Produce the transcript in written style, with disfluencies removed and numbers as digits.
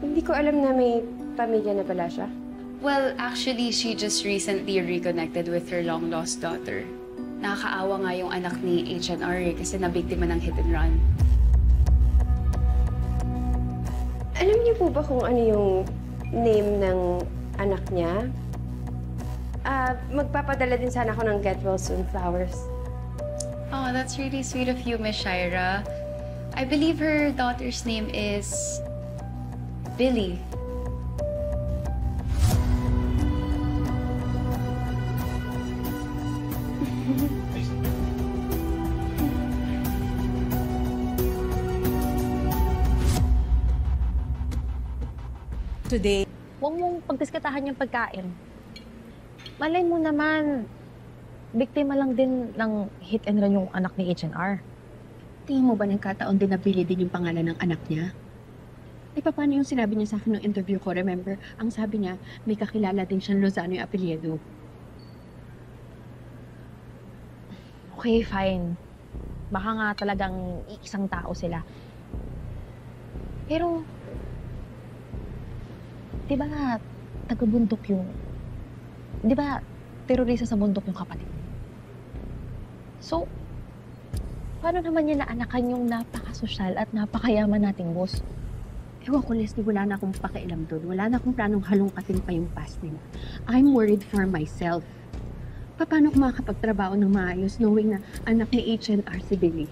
Hindi ko alam na may pamilya na pala siya. Well, actually, she just recently reconnected with her long-lost daughter. Nakakaawa nga yung anak ni H&R kasi nabiktima ng hit and run. Alam niyo po ba kung ano yung name ng anak niya? Magpapadala din sana ako ng Get Well Soon flowers. Oh, that's really sweet of you, Miss Shaira. I believe her daughter's name is Billy. Today, huwag mong pagdiskatahan yung pagkain. Malay mo naman, biktima lang din ng hit and run yung anak ni H&R. Tingin mo ba nagkataon din na Billy din yung pangalan ng anak niya? Eh, paano yung sinabi niya sa akin ng interview ko? Remember, ang sabi niya, may kakilala din siyang Lozano yung apelyido. Okay, fine. Baka nga talagang isang tao sila. Pero, di ba nga, taga-bundok yung... Di ba, terorista sa bundok yung kapatid mo? So, paano naman niya naanakan yung napakasosyal at napakayaman nating boss? Ewan ko, Leslie, wala na akong pakialam doon. Wala na akong planong halongkatin pa yung past nila. I'm worried for myself. Paano ko makakapagtrabaho ng maayos knowing na anak ni H&R si Billy?